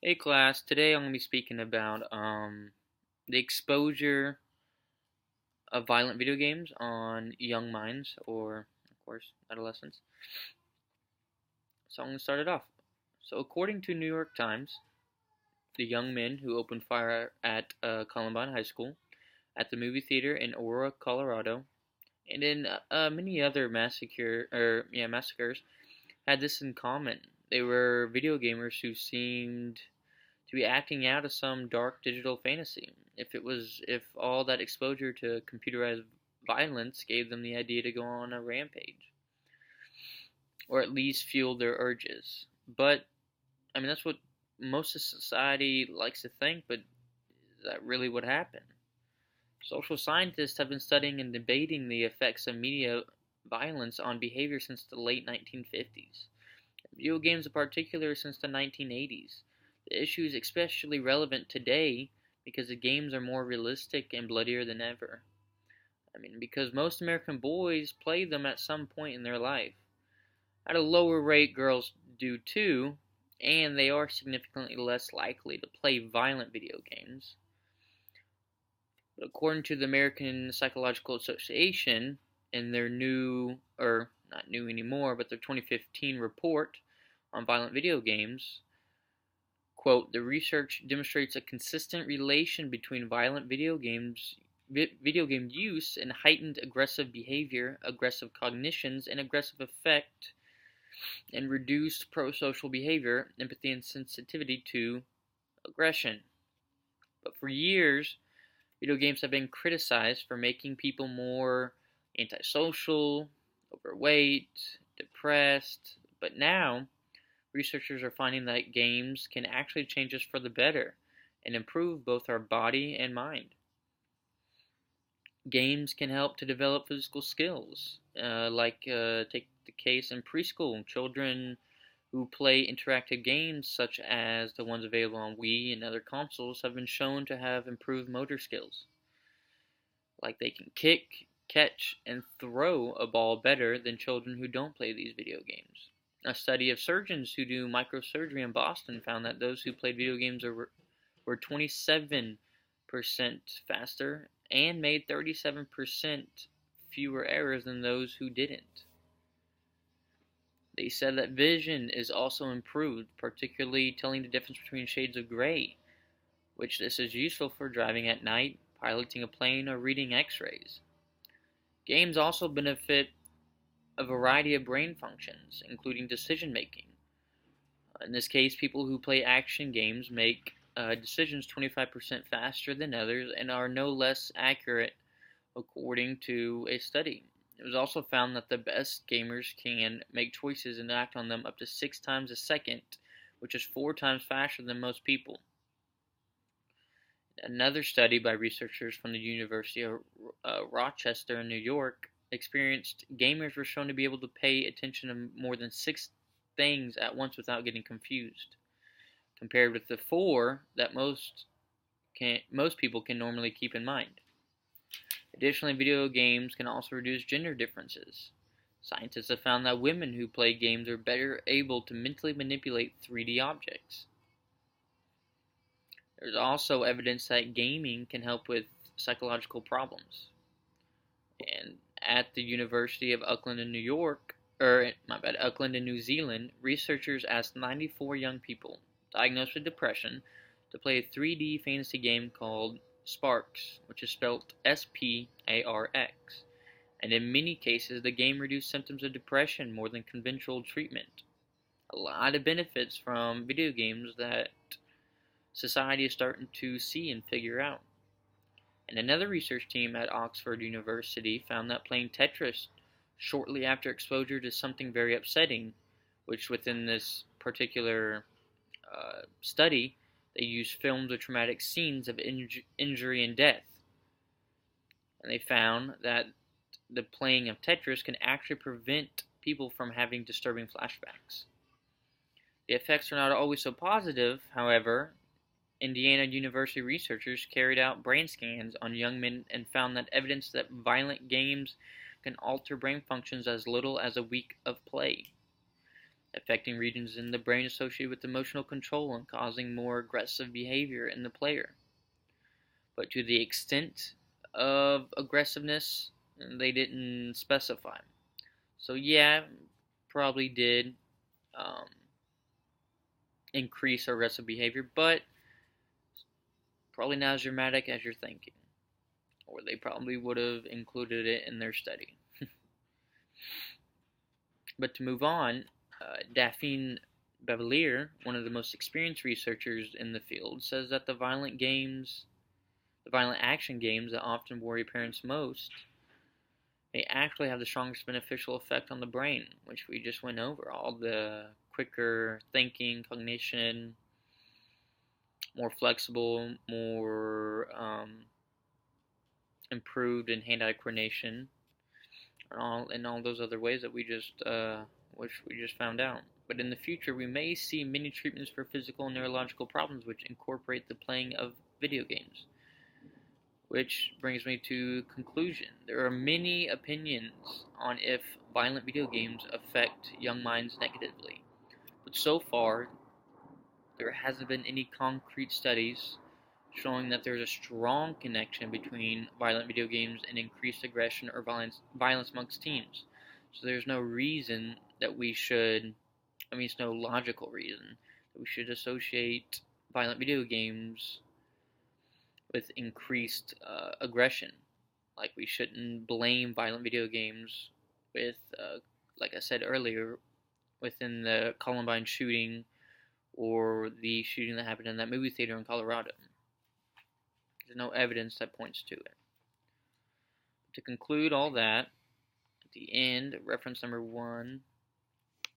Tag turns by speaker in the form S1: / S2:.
S1: Hey class, today I'm going to be speaking about the exposure of violent video games on young minds or of course adolescents. So I'm going to start it off. So according to New York Times, the young men who opened fire at Columbine High School, at the movie theater in Aurora, Colorado, and in many other massacres had this in common. They were video gamers who seemed to be acting out of some dark digital fantasy. If all that exposure to computerized violence gave them the idea to go on a rampage, or at least fuel their urges. But I mean, that's what most of society likes to think. But is that really what happened? Social scientists have been studying and debating the effects of media violence on behavior since the late 1950s. Video games in particular since the 1980s. The issue is especially relevant today because the games are more realistic and bloodier than ever. I mean, because most American boys play them at some point in their life. At a lower rate, girls do too, and they are significantly less likely to play violent video games. But according to the American Psychological Association, in their new, or not new anymore, but their 2015 report on violent video games, quote, the research demonstrates a consistent relation between violent video game use and heightened aggressive behavior, aggressive cognitions, and aggressive affect, and reduced pro-social behavior, empathy, and sensitivity to aggression. But for years, video games have been criticized for making people more antisocial, overweight, depressed, but now researchers are finding that games can actually change us for the better and improve both our body and mind. Games can help to develop physical skills, take the case in preschool. Children who play interactive games, such as the ones available on Wii and other consoles, have been shown to have improved motor skills. Like they can kick, catch, and throw a ball better than children who don't play these video games. A study of surgeons who do microsurgery in Boston found that those who played video games were 27% faster and made 37% fewer errors than those who didn't. They said that vision is also improved, particularly telling the difference between shades of gray, which this is useful for driving at night, piloting a plane, or reading x-rays. Games also benefit a variety of brain functions, including decision making. In this case, people who play action games make decisions 25% faster than others and are no less accurate, according to a study. It was also found that the best gamers can make choices and act on them up to 6 times a second, which is 4 times faster than most people. Another study by researchers from the University of Rochester in New York experienced gamers were shown to be able to pay attention to more than 6 things at once without getting confused, compared with the 4 that most people can normally keep in mind. Additionally, video games can also reduce gender differences. Scientists have found that women who play games are better able to mentally manipulate 3D objects. There's also evidence that gaming can help with psychological problems. And at the University of Auckland in New York, Auckland in New Zealand, researchers asked 94 young people diagnosed with depression to play a 3D fantasy game called Sparx, which is spelled Sparx. And in many cases, the game reduced symptoms of depression more than conventional treatment. A lot of benefits from video games that society is starting to see and figure out. And another research team at Oxford University found that playing Tetris shortly after exposure to something very upsetting, which within this particular study, they used films of traumatic scenes of injury and death. And they found that the playing of Tetris can actually prevent people from having disturbing flashbacks. The effects are not always so positive, however. Indiana University researchers carried out brain scans on young men and found that evidence that violent games can alter brain functions as little as a week of play. affecting regions in the brain associated with emotional control and causing more aggressive behavior in the player. But to the extent of aggressiveness, they didn't specify. So yeah, probably did um, increase aggressive behavior, but probably not as dramatic as you're thinking. Or they probably would have included it in their study. But to move on, Daphne Bevelier, one of the most experienced researchers in the field, says that the violent action games that often worry parents most, they actually have the strongest beneficial effect on the brain, which we just went over. All the quicker thinking, cognition, more flexible, more improved in hand-eye coordination, and all those other ways that which we just found out. But in the future, we may see many treatments for physical and neurological problems which incorporate the playing of video games. Which brings me to conclusion. There are many opinions on if violent video games affect young minds negatively. But so far, there hasn't been any concrete studies showing that there's a strong connection between violent video games and increased aggression or violence amongst teens. So there's no reason that we should, it's no logical reason that we should associate violent video games with increased aggression. Like, we shouldn't blame violent video games with, like I said earlier, within the Columbine shooting or the shooting that happened in that movie theater in Colorado. There's no evidence that points to it. To conclude all that, at the end, reference number 1